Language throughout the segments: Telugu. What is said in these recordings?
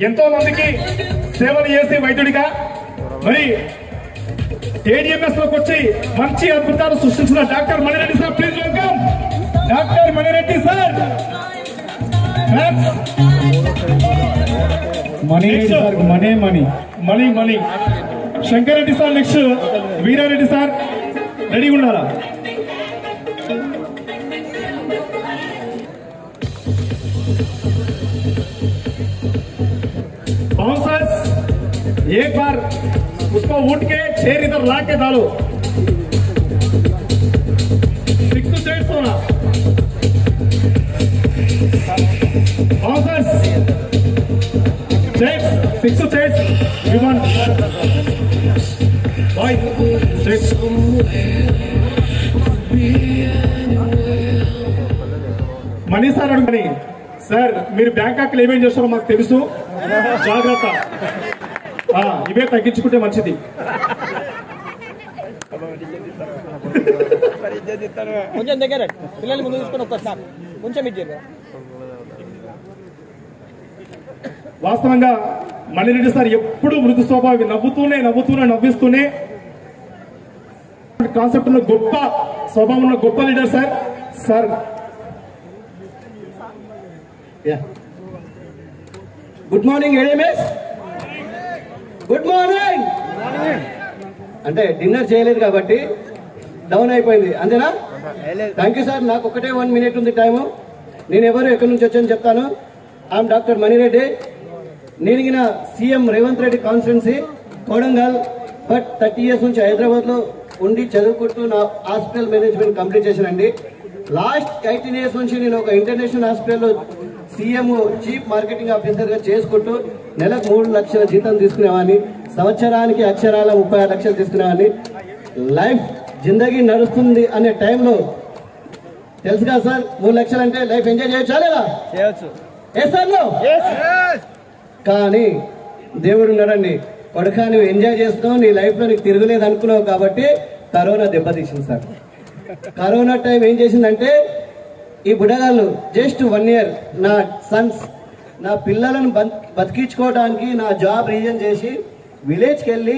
ఎంతో మందికి సేవలు చేసే వైద్యుడిగా మరి ఏడిఎంఎస్ లోకి వచ్చి మంచి అద్భుతాలు సృష్టించిన doctor Manireddy sir, please welcome doctor Manireddy sir. Mani Shankar Reddy sir, next Veerareddy sir, రెడీగా ఉన్నారా? बाउंसर्स एक बार उसको उठ के 6 इधर ला के डालो, 6 to 8 होना। बाउंसर्स 6 to 8 विमान भाई 6 मनी సార్ అడుగుని సార్, మీరు బ్యాంకాక్ లో ఏమేం చేస్తారో మాకు తెలుసు, జాగ్రత్త, ఇవే తగ్గించుకుంటే మంచిది. కొంచెం దగ్గర పిల్లల్ని ముందు తీసుకొని ఒక్కసారి కొంచెం ఇచ్చారు. వాస్తవంగా మణిరెడ్డి సార్ ఎప్పుడు మృదు స్వభావి, నవ్విస్తూనే కాన్సెప్ట్ ఉన్న గొప్ప స్వభావం ఉన్న గొప్ప leader sir. Sir good morning ADMS, good morning. అంటే డిన్నర్ చేయలేదు కాబట్టి డౌన్ అయిపోయింది, అంతేనా? Thank you sir. నాకు ఒకటే 1 minute ఉంది టైము. నేను ఎవరు ఎక్కడి నుంచి వచ్చాను చెప్తాను. I'm doctor Manireddy. నేను CM Revanth Reddy constituency Kodangal. But 30 years నుంచి హైదరాబాద్లో ఉండి చదువుకుంటూ నా హాస్పిటల్ మేనేజ్మెంట్ కంప్లీట్ చేశానండి. లాస్ట్ 18 years నుంచి నేను ఒక ఇంటర్నేషనల్ హాస్పిటల్లో సీఎం చీఫ్ మార్కెటింగ్ ఆఫీసర్గా చేసుకుంటూ నెలకు 3 లక్షల జీతం తీసుకునేవాడిని, సంవత్సరానికి అక్షరాల 36 లక్షలు తీసుకునేవాడిని. లైఫ్ జిందగీ నడుస్తుంది అనే టైంలో తెలుసు కదా సార్, 3 లక్షలు అంటే లైఫ్ ఎంజాయ్ చేయొచ్చా లేదా? కానీ దేవుడు ఉన్నాడండి, కొడుకా నువ్వు ఎంజాయ్ చేస్తున్నావు, నీ లైఫ్లో నీకు తిరగలేదు అనుకున్నావు కాబట్టి కరోనా దెబ్బతీసింది సార్. కరోనా టైం ఏం చేసిందంటే ఈ బుడగాళ్ళు జస్ట్ 1 year నా సన్స్, నా పిల్లలను బతికించుకోవడానికి నా జాబ్ రీజన్ చేసి విలేజ్కి వెళ్ళి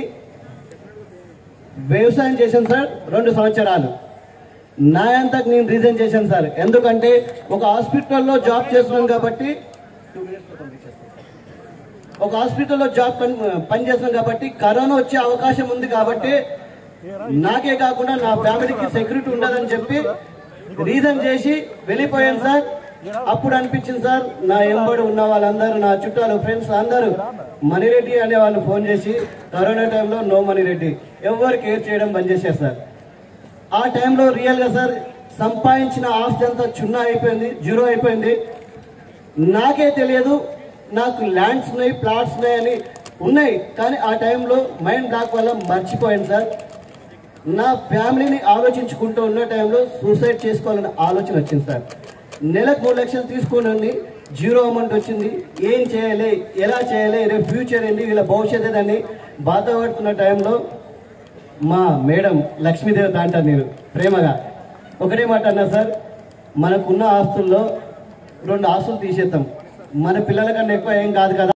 వ్యవసాయం చేశాను సార్ 2 సంవత్సరాలు. నా అంతకు నేను రీజన్ చేశాను సార్. ఎందుకంటే ఒక హాస్పిటల్లో జాబ్ చేస్తున్నాను కాబట్టి, పనిచేస్తున్నాను కాబట్టి కరోనా వచ్చే అవకాశం ఉంది కాబట్టి నాకే కాకుండా నా ఫ్యామిలీకి సెక్యూరిటీ ఉండదని చెప్పి రీజన్ చేసి వెళ్ళిపోయాను సార్. అప్పుడు అనిపించింది సార్, నా ఎంబడి ఉన్న వాళ్ళందరూ, నా చుట్టాలు, ఫ్రెండ్స్ అందరూ మణిరెడ్డి అనే వాళ్ళు ఫోన్ చేసి కరోనా టైంలో నో మణిరెడ్డి, ఎవరు కేర్ చేయడం బంద్ చేశారు సార్. ఆ టైంలో రియల్గా సార్ సంపాదించిన ఆస్తి అంతా చున్నా అయిపోయింది, జీరో అయిపోయింది. నాకే తెలియదు నాకు ల్యాండ్స్ ఉన్నాయి, ప్లాట్స్ ఉన్నాయి కానీ ఆ టైంలో మైండ్ బ్లాక్ వల్ల మర్చిపోయాను సార్. నా ఫ్యామిలీని ఆలోచించుకుంటూ ఉన్న టైంలో సూసైడ్ చేసుకోవాలనే ఆలోచన వచ్చింది సార్. నెలకు 3 లక్షలు తీసుకుని జీరో అమౌంట్ వచ్చింది. ఏం చేయాలి, ఎలా చేయాలి, రేపు ఫ్యూచర్ ఏంటి, వీళ్ళ భవిష్యత్ ఏదని బాధపడుతున్న టైంలో మా మేడం లక్ష్మీదేవి అంటారు, నేను ప్రేమగా ఒకటే మాట అన్నా సార్, మనకున్న ఆస్తుల్లో 2 ఆస్తులు తీసేద్దాం, మన పిల్లల కన్నా ఎక్కువ ఏం కాదు కదా.